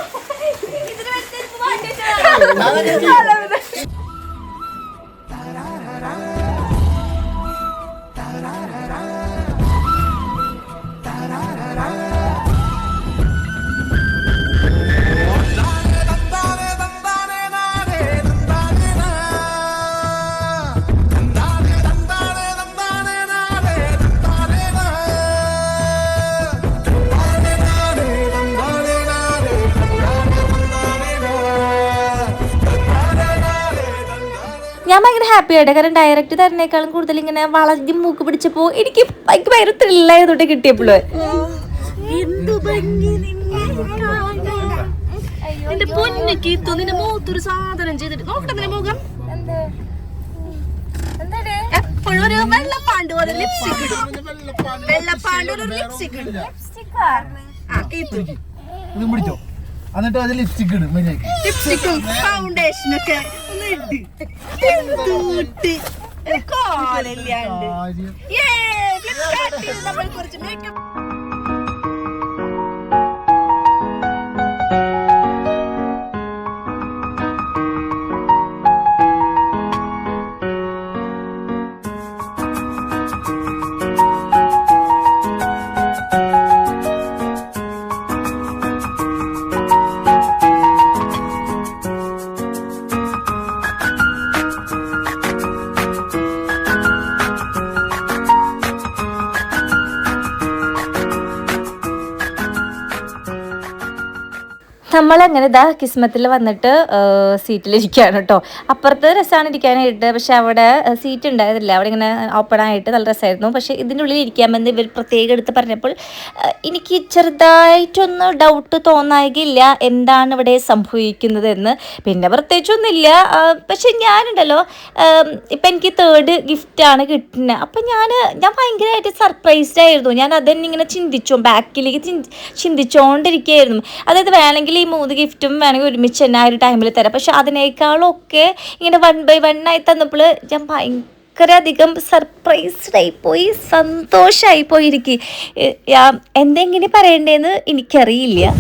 ഞാൻ ഭയങ്കര ഹാപ്പി ആയിട്ട്, കാരണം ഡയറക്റ്റ് തരുന്നേക്കാളും കൂടുതൽ ഇങ്ങനെ വളഞ്ഞ് മൂക്ക് പിടിച്ചപ്പോൾ എനിക്ക് ഭയങ്കര ത്രില്ലായതോട്ട് കിട്ടിയപ്പോഴേ. എന്റെ പൊന്നൊക്കെ നിന്റെ മൂത്തൊരു സാധനം ചെയ്തിട്ട് നോക്കട്ടെ മുഖം എപ്പോഴും ഒരു വെള്ളപ്പാണ്ട് പോലെ ലിപ്സ്റ്റിക് ഇടും. വെള്ളപ്പാണ്ട് ഒരു ലിപ്സ്റ്റിക് ഇടും. പിടിച്ചോ, എന്നിട്ട് അത് ലിപ്സ്റ്റിക് ഇടും. ലിപ്സ്റ്റിക്കും ഫൗണ്ടേഷനൊക്കെ കോലല്ലാണ്ട് നമ്മൾ കുറച്ച് മേക്കപ്പ്. നമ്മളങ്ങനെ ഇതാ കിസ്മത്തിൽ വന്നിട്ട് സീറ്റിലിരിക്കുകയാണ് കേട്ടോ. അപ്പുറത്ത് രസമാണ് ഇരിക്കാനായിട്ട്, പക്ഷെ അവിടെ സീറ്റ് ഉണ്ടായിരുന്നില്ല. അവിടെ ഇങ്ങനെ ഓപ്പൺ ആയിട്ട് നല്ല രസമായിരുന്നു. പക്ഷേ ഇതിൻ്റെ ഉള്ളിൽ ഇരിക്കാമെന്ന് ഇവർ പ്രത്യേകം എടുത്ത് പറഞ്ഞപ്പോൾ എനിക്ക് ചെറുതായിട്ടൊന്ന് ഡൗട്ട് തോന്നായില്ല എന്താണ് ഇവിടെ സംഭവിക്കുന്നതെന്ന്. പിന്നെ പ്രത്യേകിച്ചൊന്നുമില്ല. പക്ഷെ ഞാനുണ്ടല്ലോ, ഇപ്പം എനിക്ക് 3rd ഗിഫ്റ്റാണ് കിട്ടുന്നത്. അപ്പം ഞാൻ ഭയങ്കരമായിട്ട് സർപ്രൈസ്ഡ് ആയിരുന്നു. ഞാൻ അതന്നെ ഇങ്ങനെ ബാക്കിലേക്ക് ചിന്തിച്ചുകൊണ്ടിരിക്കുകയായിരുന്നു. അതായത് വേണമെങ്കിൽ ഈ 3 ഗിഫ്റ്റും വേണമെങ്കിൽ ഒരുമിച്ച് തന്നെ ആ ഒരു ടൈമിൽ തരാം. പക്ഷെ അതിനേക്കാളൊക്കെ ഇങ്ങനെ 1 by 1 ആയി തന്നപ്പോൾ ഞാൻ ഭയങ്കര അധികം സർപ്രൈസ്ഡായി പോയി, സന്തോഷമായി പോയിരിക്കും. എന്തെങ്ങനെ പറയണ്ടേന്ന് എനിക്കറിയില്ല.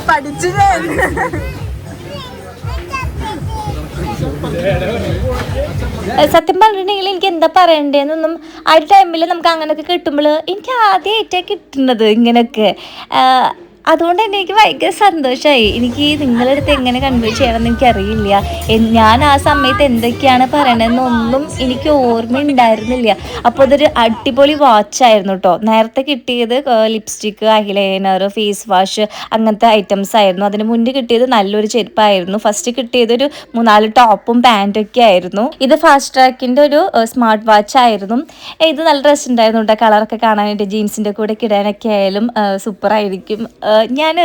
പഠിച്ചു സത്യം പറഞ്ഞിട്ടുണ്ടെങ്കിൽ എനിക്ക് എന്താ പറയണ്ടേന്നൊന്നും ആ ഒരു ടൈമിൽ നമുക്ക് അങ്ങനെയൊക്കെ കിട്ടുമ്പോൾ എനിക്ക് ആദ്യമായിട്ടാണ് കിട്ടുന്നത് ഇങ്ങനെയൊക്കെ. അതുകൊണ്ട് തന്നെ എനിക്ക് ഭയങ്കര സന്തോഷമായി. എനിക്ക് നിങ്ങളുടെ അടുത്ത് എങ്ങനെ കൺവേ ചെയ്യണമെന്ന് എനിക്കറിയില്ല. ഞാൻ ആ സമയത്ത് എന്തൊക്കെയാണ് പറയണതെന്നൊന്നും എനിക്ക് ഓർമ്മയുണ്ടായിരുന്നില്ല. അപ്പോൾ അതൊരു അടിപൊളി വാച്ചായിരുന്നു കേട്ടോ. നേരത്തെ കിട്ടിയത് ലിപ്സ്റ്റിക്ക്, ഐലൈനർ, ഫേസ് വാഷ് അങ്ങനത്തെ ഐറ്റംസ് ആയിരുന്നു. അതിന് മുന്നേ കിട്ടിയത് നല്ലൊരു ചെരുപ്പായിരുന്നു. ഫസ്റ്റ് കിട്ടിയത് ഒരു 3-4 ടോപ്പും പാൻറ്റൊക്കെ ആയിരുന്നു. ഇത് ഫാസ്റ്റ് ട്രാക്കിൻ്റെ ഒരു സ്മാർട്ട് വാച്ച് ആയിരുന്നു. ഇത് നല്ല ഡ്രസ് ഉണ്ടായിരുന്നു കേട്ടോ. കളറൊക്കെ കാണാനായിട്ട് ജീൻസിൻ്റെ കൂടെ ഇടാനൊക്കെ ആയാലും സൂപ്പറായിരിക്കും. ഞാൻ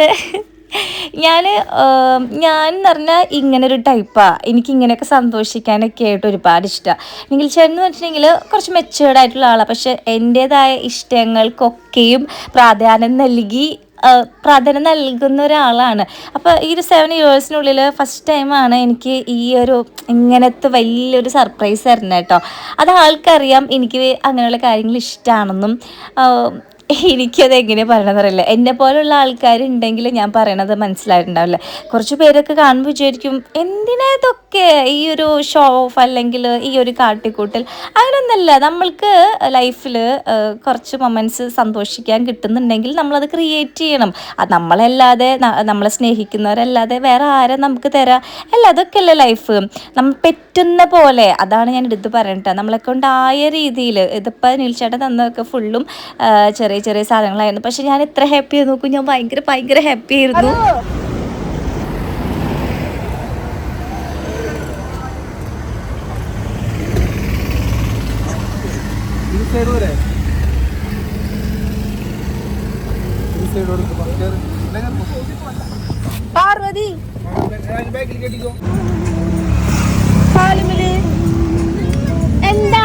എന്ന് പറഞ്ഞാൽ ഇങ്ങനൊരു ടൈപ്പാണ്. എനിക്കിങ്ങനെയൊക്കെ സന്തോഷിക്കാനൊക്കെ ആയിട്ട് ഒരുപാട് ഇഷ്ടമാണ്. നിഖിൽ ചേട്ടൻ എന്ന് വെച്ചിട്ടുണ്ടെങ്കിൽ കുറച്ച് മെച്ചുവേർഡായിട്ടുള്ള ആളാണ്. പക്ഷെ എൻ്റേതായ ഇഷ്ടങ്ങൾക്കൊക്കെയും പ്രാധാന്യം നൽകുന്ന ഒരാളാണ്. അപ്പോൾ ഈ ഒരു 7 ഇയേഴ്സിനുള്ളിൽ ഫസ്റ്റ് ടൈമാണ് എനിക്ക് ഈ ഒരു ഇങ്ങനത്തെ വലിയൊരു സർപ്രൈസ് തരുന്നത് കേട്ടോ. അത് ആൾക്കറിയാം എനിക്ക് അങ്ങനെയുള്ള കാര്യങ്ങൾ ഇഷ്ടമാണെന്നും. എനിക്കത് എങ്ങനെ പറയണമെന്നറിയില്ല. എന്നെ പോലുള്ള ആൾക്കാരുണ്ടെങ്കിൽ ഞാൻ പറയണത് മനസ്സിലായിട്ടുണ്ടാവില്ല. കുറച്ച് പേരൊക്കെ കാണുമ്പോൾ വിചാരിക്കും എന്തിനാ ഇതൊക്കെ, ഈ ഒരു ഷോ ഓഫ് അല്ലെങ്കിൽ ഈ ഒരു കാട്ടിക്കൂട്ടൽ. അങ്ങനെയൊന്നുമല്ല. നമ്മൾക്ക് ലൈഫിൽ കുറച്ച് മൊമെൻറ്റ്സ് സന്തോഷിക്കാൻ കിട്ടുന്നുണ്ടെങ്കിൽ നമ്മളത് ക്രിയേറ്റ് ചെയ്യണം. അത് നമ്മളല്ലാതെ, നമ്മളെ സ്നേഹിക്കുന്നവരല്ലാതെ വേറെ ആരെ നമുക്ക് തരാം? അല്ല, അതൊക്കെ അല്ലേ ലൈഫ്. നമ്മൾ പറ്റുന്ന പോലെ, അതാണ് ഞാൻ എടുത്ത് പറയട്ടെ, നമ്മളെ കൊണ്ടായ രീതിയിൽ. ഇതിപ്പോൾ നീൽച്ചേട്ടൻ തന്നതൊക്കെ ഫുള്ളും ചെറിയ ചെറിയ സാധനങ്ങളായിരുന്നു. പക്ഷെ ഞാൻ ഇത്ര ഹാപ്പി ആയി നോക്കും. ഞാൻ ഭയങ്കര ഹാപ്പി ആയിരുന്നു. പാർവതി എന്താ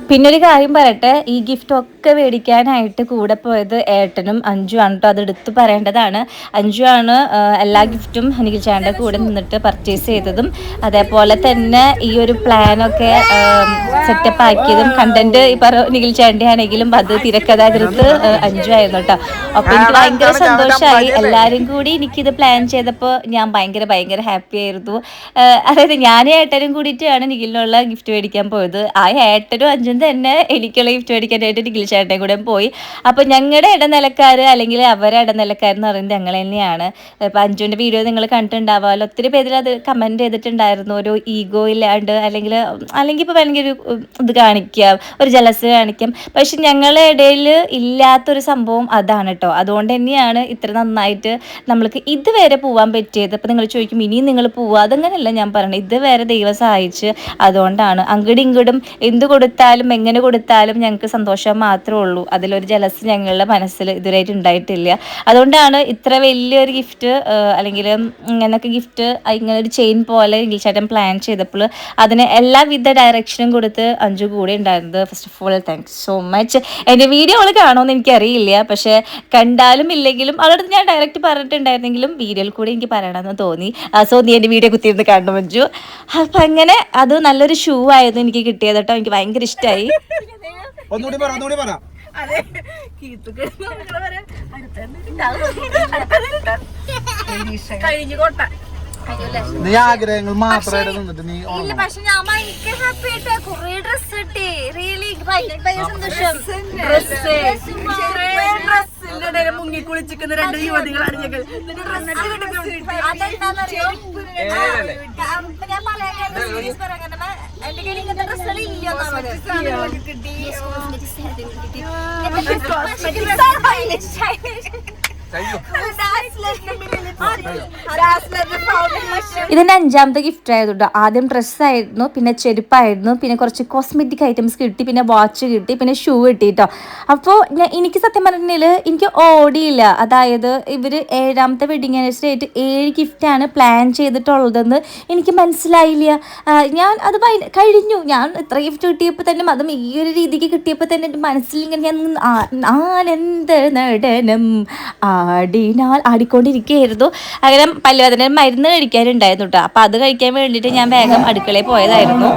പിന്നെ ഒരു കാര്യം പറയട്ടെ, ഈ ഗിഫ്റ്റ് ഒക്കെ മേടിക്കാനായിട്ട് കൂടെ പോയത് ഏട്ടനും അഞ്ജു ആണ് കേട്ടോ. അത് എടുത്ത് പറയേണ്ടതാണ്. അഞ്ജു ആണ് എല്ലാ ഗിഫ്റ്റും നിഖിൽ ചേട്ടൻ്റെ കൂടെ നിന്നിട്ട് പർച്ചേസ് ചെയ്തതും അതേപോലെ തന്നെ ഈ ഒരു പ്ലാനൊക്കെ സെറ്റപ്പ് ആക്കിയതും കണ്ടന്റ് ഈ നിഖിൽ ചേട്ടൻ്റെ ആണെങ്കിലും അത് തിരക്കഥാകൃത്ത് അഞ്ജു ആയിരുന്നു കേട്ടോ. അപ്പോൾ എനിക്ക് ഭയങ്കര സന്തോഷമായി. എല്ലാവരും കൂടി എനിക്കിത് പ്ലാൻ ചെയ്തപ്പോൾ ഞാൻ ഭയങ്കര ഹാപ്പി ആയിരുന്നു. അതായത് ഞാനും ഏട്ടനും കൂടിയിട്ടാണ് നിഖിലിനുള്ള ഗിഫ്റ്റ് മേടിക്കാൻ പോയത്. ആ ഏട്ടനും അഞ്ജും തന്നെ എനിക്കുള്ള ഗിഫ്റ്റ് മേടിക്കാനായിട്ട് നിഖിൽ ചേട്ടൻ്റെ കൂടെ പോയി. അപ്പോൾ ഞങ്ങളുടെ ഇടനിലക്കാർ അല്ലെങ്കിൽ അവരുടെ ഇടനിലക്കാരെന്ന് പറയുന്നത് ഞങ്ങൾ തന്നെയാണ്. ഇപ്പോൾ അഞ്ജുവിൻ്റെ വീഡിയോ നിങ്ങൾ കണ്ടിട്ടുണ്ടാവുമല്ലോ, ഒത്തിരി പേരിൽ അത് കമൻറ്റ് ചെയ്തിട്ടുണ്ടായിരുന്നു. ഒരു ഈഗോ ഇല്ലാണ്ട് അല്ലെങ്കിൽ ഇപ്പോൾ വേണമെങ്കിൽ ഒരു ഇത് കാണിക്കാം, ഒരു ജലസ് കാണിക്കാം. പക്ഷെ ഞങ്ങളുടെ ഇടയിൽ ഇല്ലാത്തൊരു സംഭവം അതാണ് കേട്ടോ. അതുകൊണ്ട് തന്നെയാണ് ഇത്ര നന്നായിട്ട് നമ്മൾക്ക് ഇതുവരെ പോകാൻ പറ്റിയത്. അപ്പോൾ നിങ്ങൾ ചോദിക്കും ഇനിയും നിങ്ങൾ പോവുക, അതങ്ങനെയല്ല ഞാൻ പറയണത്. ഇതുവരെ ദൈവം സഹായിച്ച് അതുകൊണ്ടാണ്. അങ്ങോട്ടും ഇങ്ങോട്ടും എന്ത് കൊടുത്താലും എങ്ങനെ കൊടുത്താലും ഞങ്ങൾക്ക് സന്തോഷം മാത്രമേ ഉള്ളൂ. അതിലൊരു ജലസ് ഞങ്ങളുടെ മനസ്സിൽ ഇതുവരെയായിട്ട് ഉണ്ടായിട്ടില്ല. അതുകൊണ്ടാണ് ഇത്ര വലിയൊരു ഗിഫ്റ്റ് അല്ലെങ്കിൽ ഇങ്ങനൊക്കെ ഗിഫ്റ്റ് ഇങ്ങനെ ഒരു ചെയിൻ പോലെ നിഖിൽ ചേട്ടൻ പ്ലാൻ ചെയ്തപ്പോൾ അതിന് എല്ലാവിധ ഡയറക്ഷനും കൊടുത്ത് അഞ്ജു കൂടെ ഉണ്ടായിരുന്നത്. First of all thanks so much. എൻ്റെ വീഡിയോ അവൾ കാണുമെന്ന് എനിക്കറിയില്ല, പക്ഷേ കണ്ടാലും ഇല്ലെങ്കിലും അവളോട് ഞാൻ ഡയറക്റ്റ് പറഞ്ഞിട്ടുണ്ടായിരുന്നെങ്കിലും വീഡിയോയിൽ കൂടി എനിക്ക് പറയണമെന്ന് തോന്നി. സോ നീ എൻ്റെ വീഡിയോ കുത്തിയിരുന്ന് കാണണം അഞ്ജു. അപ്പം അങ്ങനെ അത് നല്ലൊരു ഷൂ ആയിരുന്നു എനിക്ക് കിട്ടിയത് കേട്ടോ. എനിക്ക് ഭയങ്കര ഇഷ്ടമായി. നീ ആഗ്രഹങ്ങൾ മാത്രമായിട്ട് നിന്നിട്ട് നീ പക്ഷെ ഞാൻ ഭയങ്കര ഹാപ്പി ആയിട്ട് കുറേ ഡ്രസ് കിട്ടി. റിയലി ഭയങ്കര സന്തോഷം. മുങ്ങി കുളിച്ചിരിക്കുന്ന 2 യുവതികളാണ് ഞങ്ങൾ. അതെന്താണെന്നറിയോ, ഞാൻ പറയാൻ എന്റെ കയ്യിൽ ഇങ്ങനത്തെ ഡ്രസ്സുകൾ ഇതെന്റെ 5ാമത്തെ ഗിഫ്റ്റ് ആയതുകൊണ്ട് ആദ്യം ഡ്രസ്സായിരുന്നു, പിന്നെ ചെരുപ്പായിരുന്നു, പിന്നെ കുറച്ച് കോസ്മെറ്റിക് ഐറ്റംസ് കിട്ടി, പിന്നെ വാച്ച് കിട്ടി, പിന്നെ ഷൂ കിട്ടി കേട്ടോ. അപ്പോൾ എനിക്ക് സത്യം പറഞ്ഞാൽ എനിക്ക് ഓടിയില്ല. അതായത് ഇവർ 7ാമത്തെ വെഡിങ് ആനിവേഴ്സറി ആയിട്ട് 7 ഗിഫ്റ്റാണ് പ്ലാൻ ചെയ്തിട്ടുള്ളതെന്ന് എനിക്ക് മനസ്സിലായില്ല. ഞാൻ അത് കഴിഞ്ഞു. ഞാൻ ഇത്ര ഗിഫ്റ്റ് കിട്ടിയപ്പോൾ തന്നെ അതും ഈ ഒരു രീതിക്ക് കിട്ടിയപ്പോൾ തന്നെ എൻ്റെ മനസ്സിൽ ഇങ്ങനെ ഞാൻ ആനന്ദ നടനം ആടിക്കൊണ്ടിരിക്കുകയായിരുന്നു. അങ്ങനെ പല്ലുവേദന മരുന്ന് കഴിക്കാനുണ്ടായിരുന്നു കേട്ടോ. അപ്പം അത് കഴിക്കാൻ വേണ്ടിയിട്ട് ഞാൻ വേഗം അടുക്കളയിൽ പോയതായിരുന്നു.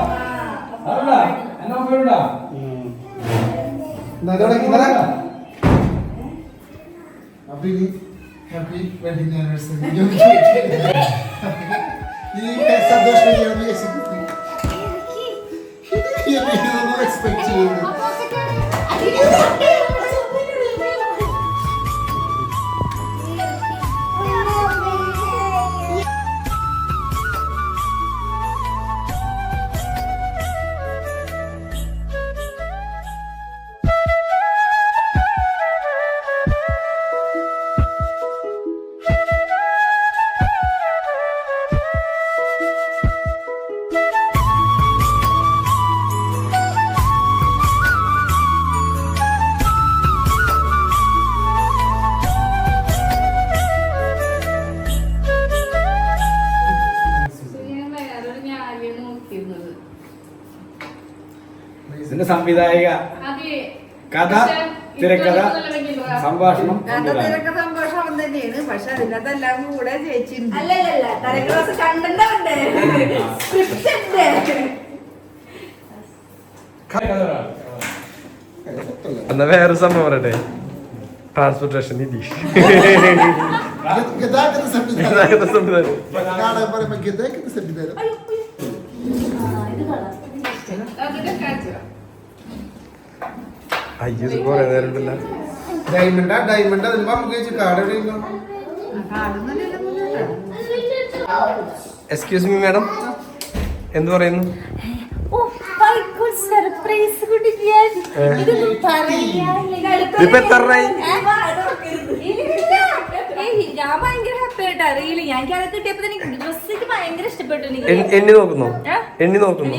ഇതിന്റെ സംവിധായിക, കഥ, തിരക്കഥ, സംഭാഷണം സംഭാഷണം തന്നെയാണ്. പക്ഷെ അതിനകത്തെല്ലാം കൂടെ ചേച്ചി എന്നാ വേറെ സംഭവം പറയട്ടെ. ട്രാൻസ്പോർട്ടേഷൻ നിതീഷ് അയ്യോ കൊറേ നേരം ഉണ്ടല്ലോ. Diamond card excuse me madam, എന്ത് പറയുന്നു? ഇപ്പൊ എത്ര ഞാൻ ഭയങ്കര ഹാപ്പി ആയിട്ടാ. റിയലി എനിക്ക് അത് കിട്ടിയപ്പോ ഡ്രസ്സ് ഭയങ്കര ഇഷ്ടപ്പെട്ടു. എണ്ണി നോക്കുന്നു? എണ്ണി നോക്കുന്നു.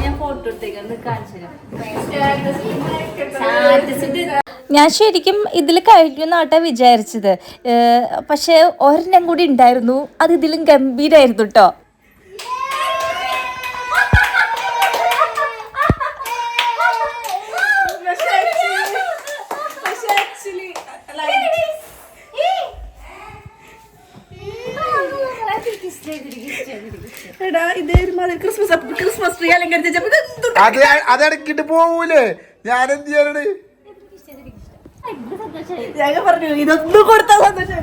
ഞാൻ ഫോട്ടോ എടുത്തേക്ക് കാണിച്ചു തരാം. ഞാൻ ശരിക്കും ഇതിൽ കഴിഞ്ഞുന്നാട്ടാ വിചാരിച്ചത്. പക്ഷെ ഒരെണ്ണം കൂടി ഉണ്ടായിരുന്നു, അത് ഇതിലും ഗംഭീരായിരുന്നു കേട്ടോ. ഇമ്മാതിരി ക്രിസ്മസ് ട്രീ അലങ്കരിച്ചപ്പോ അതെടുക്കിട്ട് പോവൂലേ, ഞാൻ എന്ത് ചെയ്യാനാണ്? ഞാൻ പറഞ്ഞു ഇതൊന്നും കൊടുത്താൽ സന്തോഷം.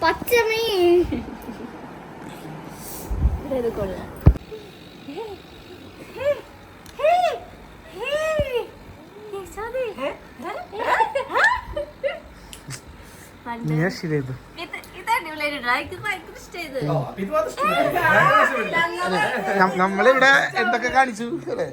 പച്ചമീ കൊള്ളാം. നമ്മളിവിടെ എന്തൊക്കെ കാണിച്ചു അല്ലേ?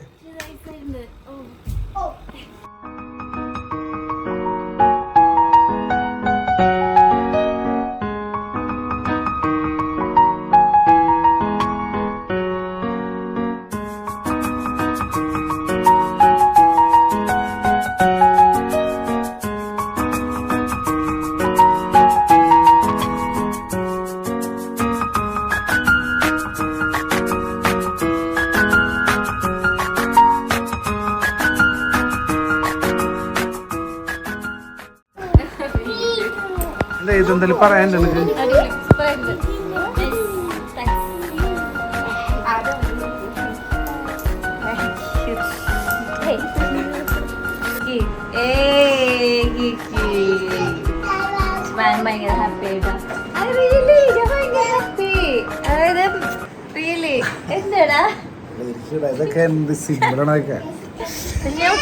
ഇതെന്തായാലും പറയാനുണ്ട് എനിക്ക്. ഭയങ്കര ഹാപ്പി എന്താടാ ഇതൊക്കെ എന്ത് സിമ്പിളാണൊക്കെ. ഞാൻ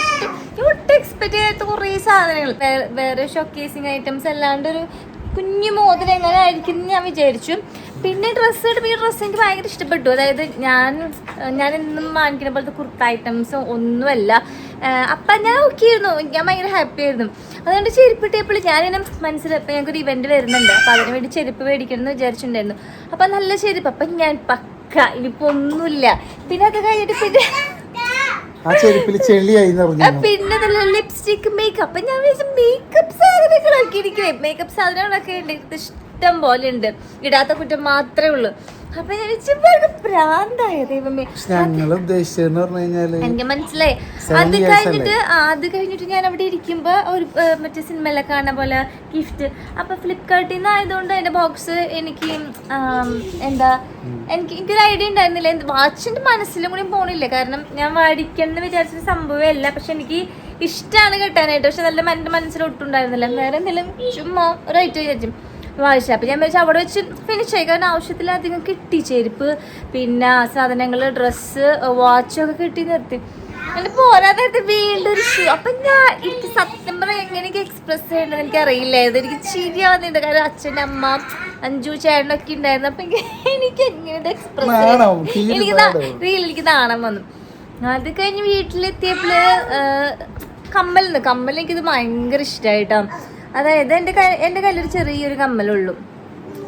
ഒട്ടും എക്സ്പെക്ട് ചെയ്യാത്ത കുറേ സാധനങ്ങൾ, വേറെ ഷോക്കേസിങ് ഐറ്റംസ് അല്ലാണ്ട് ഒരു കുഞ്ഞു മോതിരം എങ്ങനെ ആയിരിക്കും ഞാൻ വിചാരിച്ചു. പിന്നെ ഡ്രസ്സ് എടുപ്പ്, ഈ ഡ്രസ്സ് എനിക്ക് ഭയങ്കര ഇഷ്ടപ്പെട്ടു. അതായത് ഞാൻ എന്നും വാങ്ങിക്കുന്ന പോലത്തെ കുർത്ത ഐറ്റംസ് ഒന്നുമല്ല. അപ്പം ഞാൻ നോക്കിയിരുന്നു, ഞാൻ ഭയങ്കര ഹാപ്പി ആയിരുന്നു. അതുകൊണ്ട് ചെരുപ്പ് കിട്ടിയപ്പോൾ ഞാനിങ്ങനെ മനസ്സിലപ്പോൾ ഞങ്ങൾക്കൊരു ഇവൻറ്റ് വരുന്നുണ്ട്, അപ്പം അതിന് വേണ്ടി ചെരുപ്പ് മേടിക്കണം എന്ന് വിചാരിച്ചിട്ടുണ്ടായിരുന്നു. അപ്പം നല്ല ചെരുപ്പ്, അപ്പം ഞാൻ പക്ക ഇനിയിപ്പോൾ ഒന്നുമില്ല. പിന്നെ അത് കഴിഞ്ഞിട്ട് പിന്നെ നല്ല ലിപ്സ്റ്റിക് മേക്കപ്പ്, ഞാൻ വിചാരിച്ചു മേക്കപ്പ് സാധനങ്ങളൊക്കെ ഇരിക്കണേ. മേക്കപ്പ് സാധനങ്ങളൊക്കെ എൻ്റെ അടുത്ത് ഇഷ്ടം പോലെ ഉണ്ട്, ഇടാത്ത കുറ്റം മാത്രമേ ഉള്ളൂ. അപ്പൊ ഞാൻ പ്രാന്തായ ദൈവമേ, എനിക്ക് മനസ്സിലായി. അത് കഴിഞ്ഞിട്ട് ഞാൻ അവിടെ ഇരിക്കുമ്പോ ഒരു മറ്റേ സിനിമയിലൊക്കെ കാണുന്ന പോലെ ഗിഫ്റ്റ്, അപ്പൊ ഫ്ലിപ്കാർട്ടിൽ നിന്ന് ആയതുകൊണ്ട് അതിന്റെ ബോക്സ് എനിക്ക് എനിക്കൊരു ഐഡിയ ഉണ്ടായിരുന്നില്ല. വാച്ചിന്റെ മനസ്സിലും കൂടി പോണില്ല, കാരണം ഞാൻ മേടിക്കണം വിചാരിച്ച സംഭവമല്ല. പക്ഷെ എനിക്ക് ഇഷ്ടമാണ് കിട്ടാനായിട്ട്, പക്ഷെ നല്ല എൻ്റെ മനസ്സിലൊട്ടുണ്ടായിരുന്നില്ല. വേറെ എന്തെങ്കിലും ചുമ്മാ ഒരു ഐറ്റം വിചാരിച്ചു വായിച്ച. അപ്പം ഞാൻ വിചാരിച്ചു അവിടെ വെച്ച് ഫിനിഷ് ആയി, കാരണം ആവശ്യത്തിലധികം കിട്ടി. ചെരുപ്പ്, പിന്നെ സാധനങ്ങൾ, ഡ്രസ്സ്, വാച്ചൊക്കെ കിട്ടി നിർത്തി. അങ്ങനെ പോരാതെ വീണ്ടും ഒരു ഷൂ. അപ്പം എനിക്ക് സത്യം പറയാം എങ്ങനെയൊക്കെ എക്സ്പ്രസ് ചെയ്യേണ്ടത് എനിക്ക് അറിയില്ലായിരുന്നു. എനിക്ക് ചിരിയാവുന്നുണ്ട്, കാരണം അച്ഛൻ്റെ അമ്മ, അഞ്ചു ചേട്ടനൊക്കെ ഉണ്ടായിരുന്നു. അപ്പം എനിക്ക് എങ്ങനെ എക്സ്പ്രസ് എനിക്ക് നാണം വന്നു. അത് കഴിഞ്ഞ് വീട്ടിലെത്തിയപ്പോൾ കമ്മൽ എനിക്കിത് ഭയങ്കര ഇഷ്ടമായിട്ടാണ്. അതായത് എൻ്റെ കയ്യിലൊരു ചെറിയൊരു കമ്മലുള്ളൂ.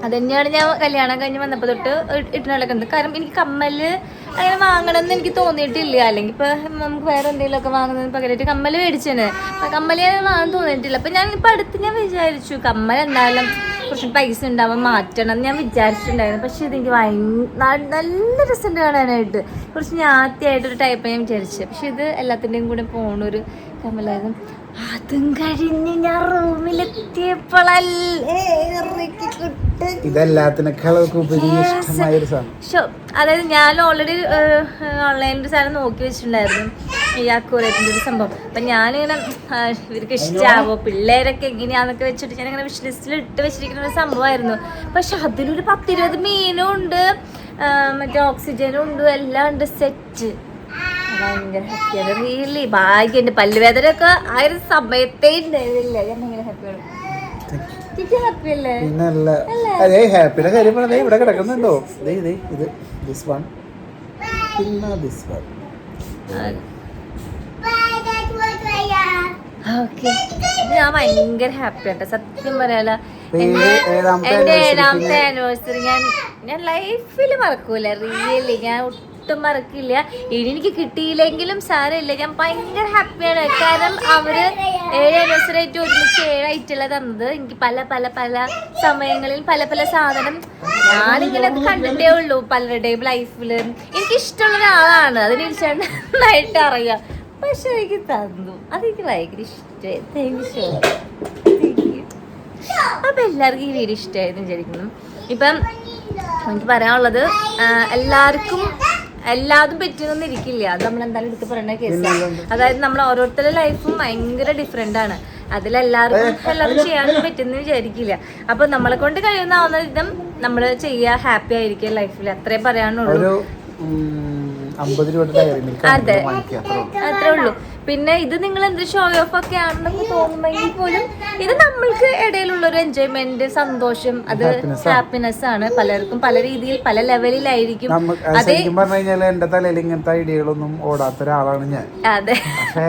അത് തന്നെയാണ് ഞാൻ കല്യാണം കഴിഞ്ഞ് വന്നപ്പോൾ തൊട്ട് ഇട്ട് നടക്കുന്നത്. കാരണം എനിക്ക് കമ്മൽ അങ്ങനെ വാങ്ങണം എന്ന് എനിക്ക് തോന്നിയിട്ടില്ല. അല്ലെങ്കിൽ ഇപ്പോൾ നമുക്ക് വേറെ എന്തെങ്കിലുമൊക്കെ വാങ്ങുന്നതിന് പകരമായിട്ട് കമ്മൽ മേടിച്ചാണ്. കമ്മൽ ഞാൻ വാങ്ങാൻ തോന്നിയിട്ടില്ല. അപ്പം ഇപ്പോൾ അടുത്ത് ഞാൻ വിചാരിച്ചു കമ്മൽ എന്തായാലും കുറച്ച് പൈസ ഉണ്ടാവാൻ മാറ്റണം എന്ന് ഞാൻ വിചാരിച്ചിട്ടുണ്ടായിരുന്നു. പക്ഷെ ഇതെനിക്ക് നല്ല രസമുണ്ട് കാണാനായിട്ട്. കുറച്ച് ഞാത്തിയായിട്ടൊരു ടൈപ്പ് ഞാൻ വിചാരിച്ചു. പക്ഷെ ഇത് എല്ലാത്തിൻ്റെയും കൂടെ പോണൊരു കമ്മലായിരുന്നു. അതും കഴിഞ്ഞ് ഞാൻ റൂമിലെത്തിയപ്പോഴല്ലേ അതായത് ഞാൻ ഓൾറെഡി ഓൺലൈനിൽ ഒരു സാധനം നോക്കി വെച്ചിട്ടുണ്ടായിരുന്നു, ഈ അക്കൂറേറ്റിൻ്റെ ഒരു സംഭവം. അപ്പം ഞാനിങ്ങനെ ഇവർക്ക് ഇഷ്ടമാവോ, പിള്ളേരൊക്കെ എങ്ങനെയാന്നൊക്കെ വെച്ചിട്ട് ഞാനിങ്ങനെ വിഷ് ലിസ്റ്റിൽ ഇട്ട് വെച്ചിരിക്കുന്ന ഒരു സംഭവമായിരുന്നു. പക്ഷെ അതിലൊരു 10-20 മീനും ഉണ്ട്, മറ്റേ ഓക്സിജനും ഉണ്ട്, എല്ലാം ഉണ്ട്, സെറ്റ്. ഭയങ്കര ഹാപ്പിയാണ്, റിയലി ഭാഗ്യമുണ്ട്. പല്ലുവേദനയൊക്കെ ആ ഒരു സമയത്തേ ഉണ്ടായിരുന്നില്ല. ഞാൻ ഭയങ്കര ഹാപ്പിയാണ്. ഹാപ്പിയല്ലേ? ഹാപ്പിയുടെ കാര്യം പറഞ്ഞാൽ ഇവിടെ കിടക്കുന്നുണ്ടോ? ഇത് ദിസ് വൺ, പിന്നെ ദിസ് വൺ. ഓക്കെ, ഞാൻ ഭയങ്കര ഹാപ്പി ആട്ടോ സത്യം പറയാലോ. എൻ്റെ 7ാമത്തെ ആനിവേഴ്സറി ഞാൻ ലൈഫിൽ മറക്കൂല. റിയലി ഞാൻ ഒട്ടും മറക്കില്ല. ഇനി എനിക്ക് കിട്ടിയില്ലെങ്കിലും സാരമില്ല, ഞാൻ ഭയങ്കര ഹാപ്പിയാണ്. കാരണം അവര് 7 ആനിവേഴ്സറി ആയിട്ട് ഒരുമിച്ച് 7 ഐറ്റല്ല തന്നത്. എനിക്ക് പല പല പല സമയങ്ങളിൽ പല പല സാധനം ഞാനിങ്ങനെ കണ്ടിട്ടേ ഉള്ളൂ പലരുടെയും ലൈഫില്. എനിക്കിഷ്ടമുള്ള ഒരാളാണ്, അതിനെനിക്ക് നന്നായിട്ട് അറിയാം. പക്ഷെ എനിക്ക് തന്നു, അതെനിക്ക് ഭയങ്കര ഇഷ്ടമായി. അപ്പൊ എല്ലാവർക്കും ഈ വീഡിയോ ഇഷ്ടമായിരുന്നു വിചാരിക്കുന്നു. ഇപ്പം എനിക്ക് പറയാനുള്ളത്, എല്ലാതും പറ്റിയൊന്നും ഇരിക്കില്ല. അത് നമ്മൾ എന്തായാലും എടുത്ത് പറയേണ്ട കേസാണ്. അതായത് നമ്മൾ ഓരോരുത്തരുടെ ലൈഫും ഭയങ്കര ഡിഫറെന്റ് ആണ്. അതിലെല്ലാവർക്കും എല്ലാവരും ചെയ്യാനും പറ്റുന്ന വിചാരിക്കില്ല. അപ്പൊ നമ്മളെ കൊണ്ട് കഴിയുന്ന വിധം നമ്മൾ ചെയ്യുക, ഹാപ്പി ആയിരിക്കുക ലൈഫിൽ, അത്രേ പറയാനുള്ളൂ. 50 രൂപ അതെ, അത്രേ ഉള്ളൂ. പിന്നെ ഇത് നിങ്ങൾ എന്ത് ഷോ ഓഫ് ഒക്കെ ആണെന്നൊക്കെ തോന്നുമെങ്കിൽ പോലും ഇത് നമ്മൾക്ക് ഇടയിലുള്ള ഒരു എൻജോയ്മെന്റ്, സന്തോഷം, അത് ഹാപ്പിനെസ് ആണ്. പലർക്കും പല രീതിയിൽ പല ലെവലിലായിരിക്കും. എന്റെ തലയിൽ ഇങ്ങനത്തെ ഐഡിയകളൊന്നും ഓടാത്ത ഒരാളാണ് ഞാൻ. അതെ, പക്ഷെ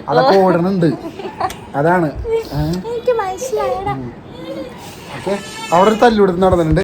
അതൊക്കെ ഓടുന്നുണ്ട്, അതാണ് എനിക്ക് മനസ്സിലായടാ. അവിടെ ഒരു തല്ലുകൊടുത്ത് നടന്നിട്ടുണ്ട്.